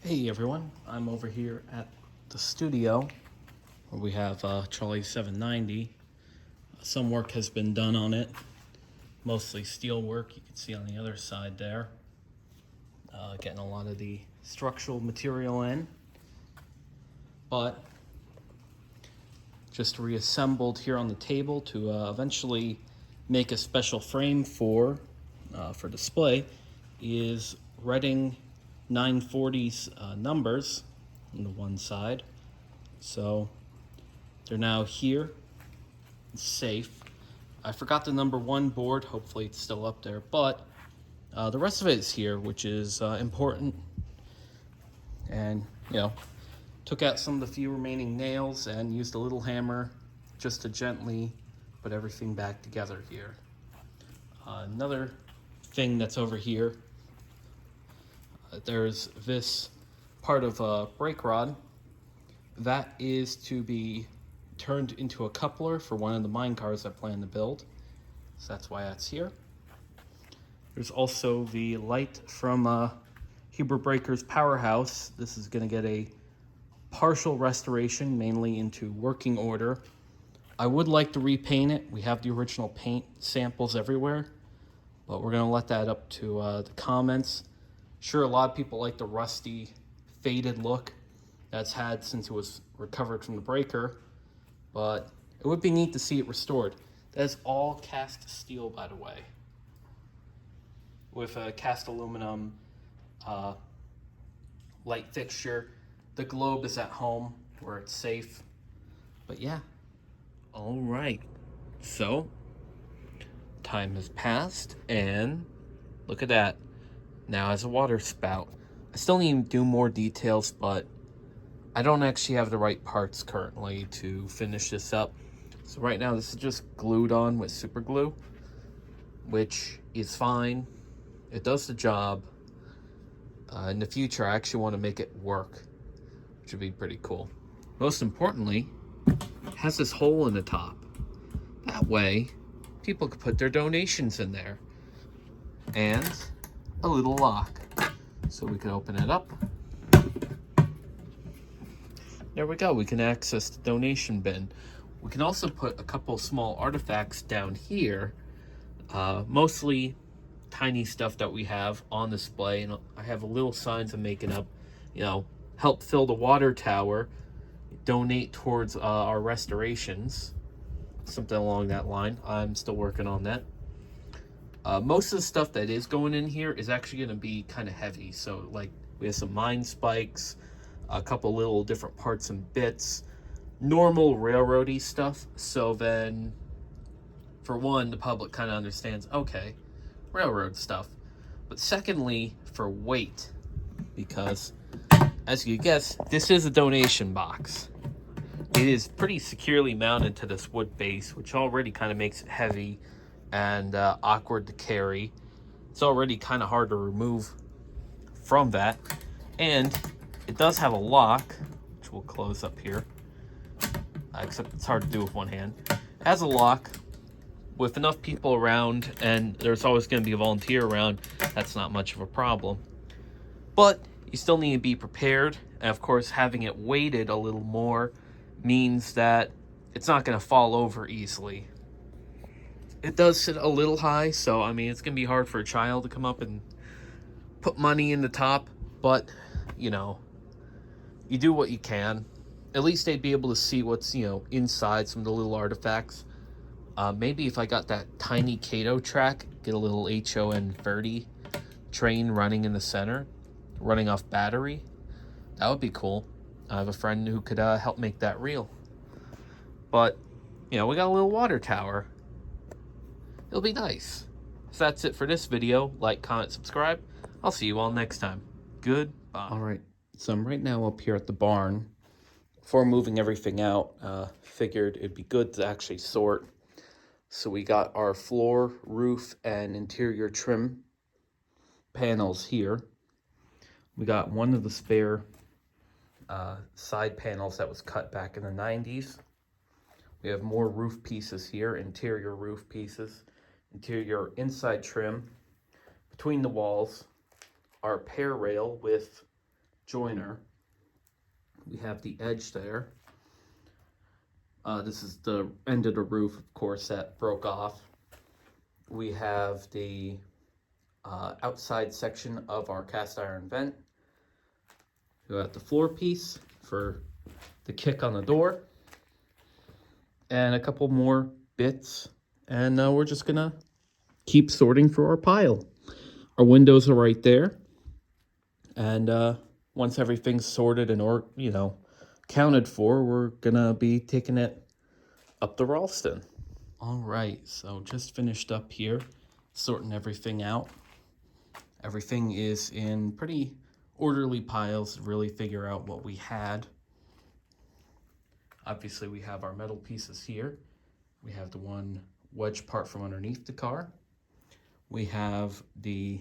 Hey everyone, I'm over here at the studio where we have Charlie 790. Some work has been done on it, mostly steel work. You can see on the other side there, getting a lot of the structural material in, but just reassembled here on the table to eventually make a special frame for display is Reading 940's numbers on the one side. So they're now here, safe. I forgot the number one board. Hopefully it's still up there, but the rest of it is here, which is important. And took out some of the few remaining nails and used a little hammer just to gently put everything back together here. Another thing that's over here, there's this part of a brake rod that is to be turned into a coupler for one of the mine cars I plan to build. So that's why that's here. There's also the light from Huber Breaker's powerhouse. This is going to get a partial restoration, mainly into working order. I would like to repaint it. We have the original paint samples everywhere, but we're going to let that up to the comments. Sure, a lot of people like the rusty, faded look that's had since it was recovered from the breaker, but it would be neat to see it restored. That's all cast steel, by the way, with a cast aluminum light fixture. The globe is at home where it's safe. But yeah, all right. So time has passed, and look at that. Now has a water spout. I still need to do more details, but I don't actually have the right parts currently to finish this up. So right now this is just glued on with super glue, which is fine. It does the job. In the future, I actually want to make it work, which would be pretty cool. Most importantly, it has this hole in the top. That way, people could put their donations in there. And a little lock. So we can open it up. There we go, we can access the donation bin. We can also put a couple small artifacts down here, mostly tiny stuff that we have on display. And I have a little signs I'm making up, help fill the water tower, donate towards our restorations, something along that line. I'm still working on that. Most of the stuff that is going in here is actually going to be kind of heavy. So like we have some mine spikes, a couple little different parts and bits, normal railroady stuff. So then, for one, the public kind of understands, okay, railroad stuff. But secondly, for weight, because as you guess, this is a donation box. It is pretty securely mounted to this wood base, which already kind of makes it heavy and awkward to carry. It's already kind of hard to remove from that. And it does have a lock, which we'll close up here, except it's hard to do with one hand. It has a lock. With enough people around, and there's always going to be a volunteer around, that's not much of a problem. But you still need to be prepared. And of course, having it weighted a little more means that it's not going to fall over easily. It does sit a little high, so I mean, it's going to be hard for a child to come up and put money in the top, but you do what you can. At least they'd be able to see what's, inside some of the little artifacts. Maybe if I got that tiny Kato track, get a little HON Verdi train running in the center, running off battery. That would be cool. I have a friend who could help make that real. But, we got a little water tower. It'll be nice. So that's it for this video. Like, comment, subscribe. I'll see you all next time. Goodbye. All right. So I'm right now up here at the barn. Before moving everything out, figured it'd be good to actually sort. So we got our floor, roof, and interior trim panels here. We got one of the spare side panels that was cut back in the 90s. We have more roof pieces here, interior roof pieces, interior inside trim. Between the walls, our pair rail with joiner. We have the edge there. This is the end of the roof, of course, that broke off. We have the outside section of our cast iron vent. We got the floor piece for the kick on the door. And a couple more bits. And we're just gonna keep sorting for our pile. Our windows are right there. And once everything's sorted and counted for, we're gonna be taking it up to Ralston. All right, so just finished up here, sorting everything out. Everything is in pretty orderly piles to really figure out what we had. Obviously, we have our metal pieces here. We have the one wedge part from underneath the car. We have the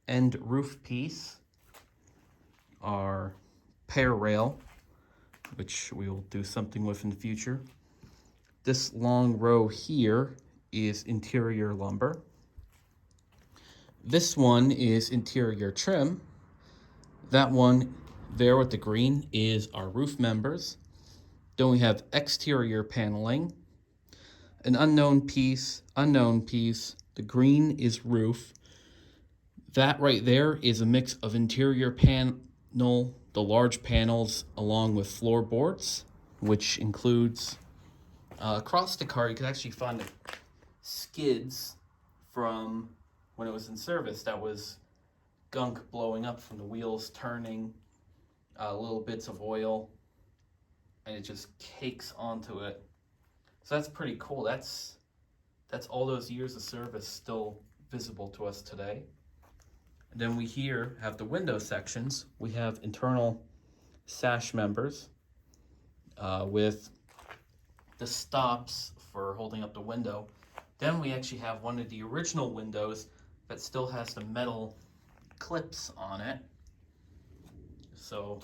end roof piece, our pair rail, which we will do something with in the future. This long row here is interior lumber. This one is interior trim. That one there with the green is our roof members. Then we have exterior paneling, an unknown piece. The green is roof. That right there is a mix of interior panel, the large panels, along with floorboards, which includes across the car, you can actually find the skids from when it was in service. That was gunk blowing up from the wheels turning, little bits of oil, and it just cakes onto it. So that's pretty cool. That's all those years of service still visible to us today. And then we here have the window sections. We have internal sash members with the stops for holding up the window. Then we actually have one of the original windows that still has the metal clips on it. So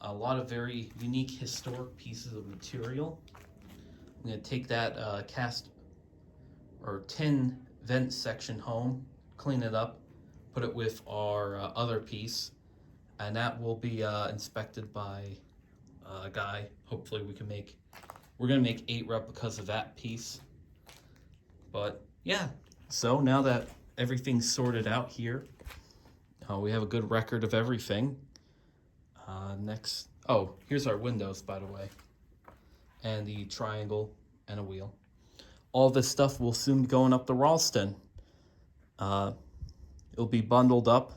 a lot of very unique historic pieces of material. I'm going to take that cast or tin vent section home, clean it up, put it with our other piece, and that will be inspected by a guy. Hopefully we're gonna make 8 replicas of that piece. But yeah, so now that everything's sorted out here, we have a good record of everything. Next, here's our windows, by the way, and the triangle and a wheel. All this stuff will soon be going up to Ralston. It'll be bundled up,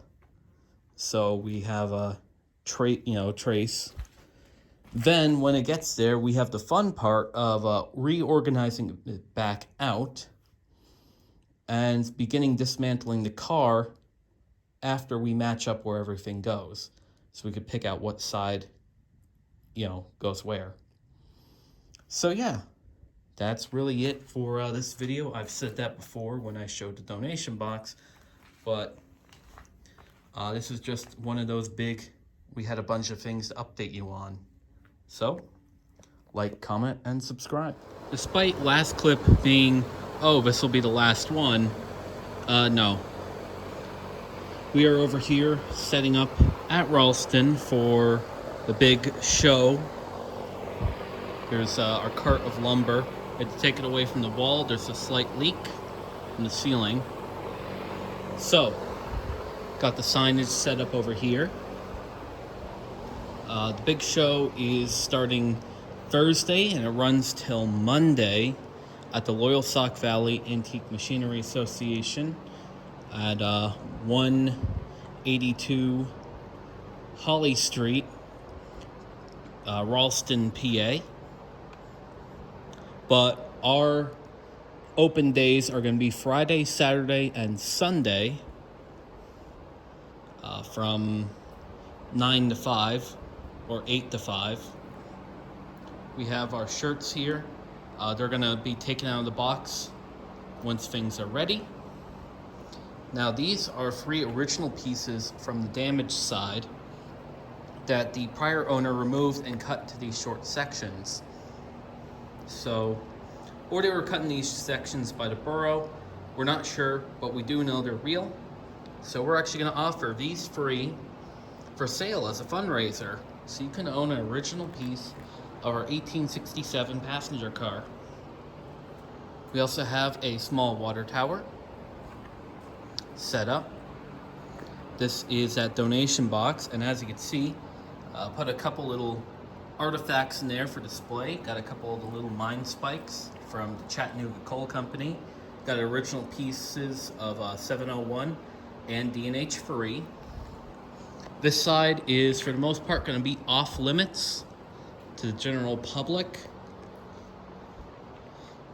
so we have a trace. Then when it gets there, we have the fun part of reorganizing it back out and beginning dismantling the car after we match up where everything goes. So we could pick out what side, goes where. So yeah, that's really it for this video. I've said that before when I showed the donation box, but this is just one of those we had a bunch of things to update you on. So, like, comment, and subscribe. Despite last clip being, this will be the last one, no. We are over here setting up at Ralston for the big show. Here's our cart of lumber. I had to take it away from the wall. There's a slight leak in the ceiling. So, got the signage set up over here. The big show is starting Thursday and it runs till Monday at the Loyalsock Valley Antique Machinery Association at 182 Holly Street, Ralston, PA. But our open days are going to be Friday, Saturday, and Sunday from 9 to 5 or 8 to 5. We have our shirts here. They're going to be taken out of the box once things are ready. Now these are 3 original pieces from the damaged side that the prior owner removed and cut to these short sections. So, or they were cutting these sections by the borough. We're not sure, but we do know they're real. So we're actually going to offer these free for sale as a fundraiser. So you can own an original piece of our 1867 passenger car. We also have a small water tower set up. This is that donation box, and as you can see, put a couple little artifacts in there for display. Got a couple of the little mine spikes from the Chattanooga Coal Company. Got original pieces of 701 and D&H free. This side is, for the most part, going to be off limits to the general public.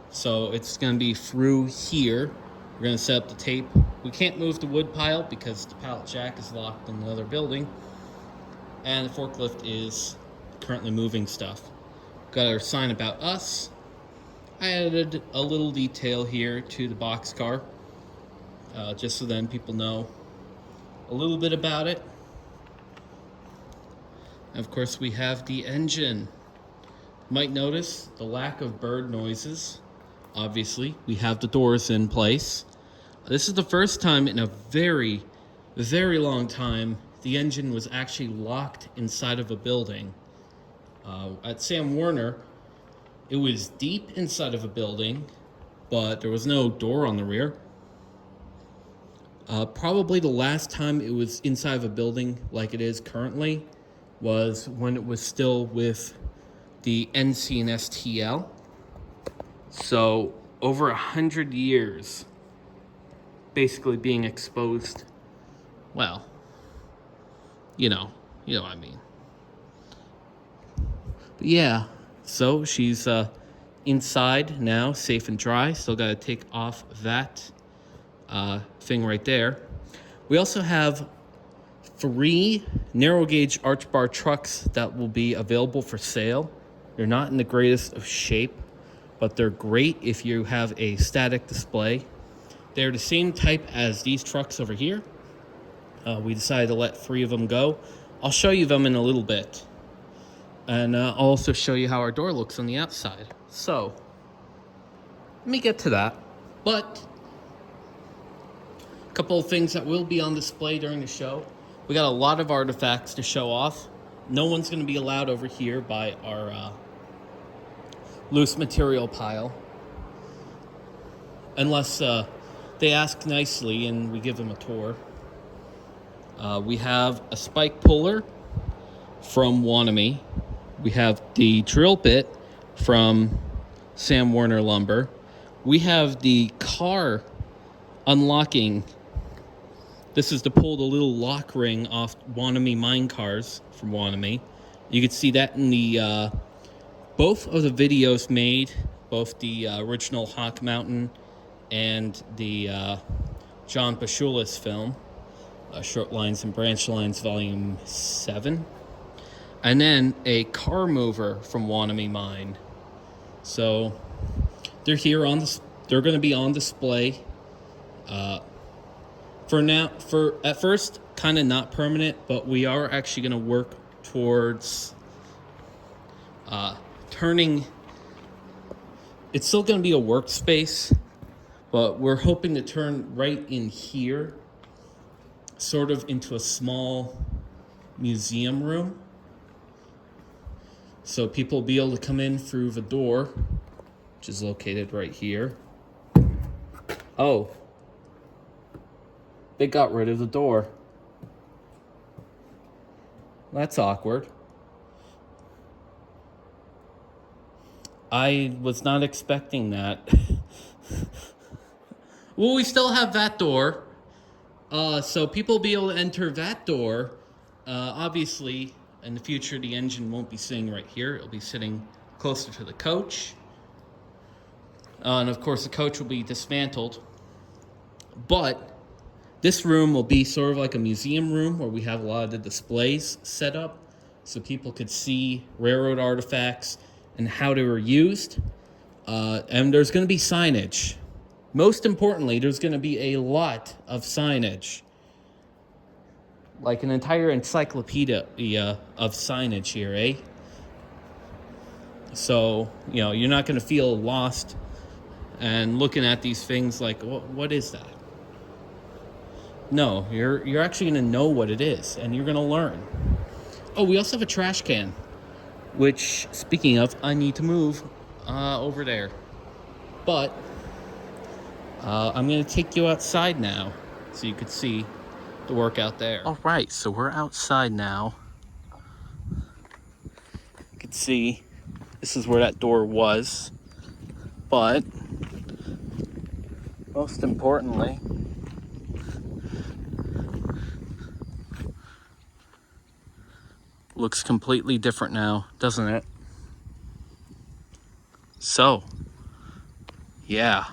So it's going to be through here. We're going to set up the tape. We can't move the wood pile because the pallet jack is locked in another building. And the forklift is currently moving stuff. Got our sign about us. I added a little detail here to the boxcar, just so then people know a little bit about it. And of course, we have the engine. You might notice the lack of bird noises. Obviously, we have the doors in place. This is the first time in a very, very long time the engine was actually locked inside of a building. At Sam Warner, it was deep inside of a building, but there was no door on the rear. Probably the last time it was inside of a building like it is currently was when it was still with the NC and STL. So over 100 years basically being exposed. Well, you know what I mean. But yeah, so she's inside now, safe and dry. Still got to take off that thing right there. We also have 3 narrow gauge arch bar trucks that will be available for sale. They're not in the greatest of shape, but they're great if you have a static display. They're the same type as these trucks over here. We decided to let 3 of them go. I'll show you them in a little bit. And I'll also show you how our door looks on the outside. So, let me get to that. But, a couple of things that will be on display during the show. We got a lot of artifacts to show off. No one's going to be allowed over here by our loose material pile. Unless they ask nicely and we give them a tour. We have a spike puller from Wanami. We have the drill bit from Sam Warner Lumber. We have the car unlocking. This is to pull the little lock ring off Wanami mine cars from Wanami. You can see that in the both of the videos made, both the original Hawk Mountain and the John Pashulis film, Short Lines and Branch Lines Volume 7. And then a car mover from Wanami Mine. So they're here on this. They're going to be on display. At first, kind of not permanent, but we are actually going to work towards turning. It's still going to be a workspace, but we're hoping to turn right in here, sort of into a small museum room. So people will be able to come in through the door, which is located right here. Oh, they got rid of the door. That's awkward. I was not expecting that. Well, we still have that door. So people will be able to enter that door. Obviously, in the future, the engine won't be sitting right here. It'll be sitting closer to the coach. And of course, the coach will be dismantled. But this room will be sort of like a museum room where we have a lot of the displays set up so people could see railroad artifacts and how they were used. And there's going to be signage. Most importantly, there's going to be a lot of signage. Like an entire encyclopedia of signage here, eh? So, you're not going to feel lost and looking at these things like, what is that? No, you're actually gonna know what it is, and you're gonna learn. Oh, we also have a trash can, which, speaking of, I need to move over there. But I'm gonna take you outside now, so you could see the work out there. All right, so we're outside now. You can see this is where that door was, but most importantly, looks completely different now, doesn't it? So, yeah.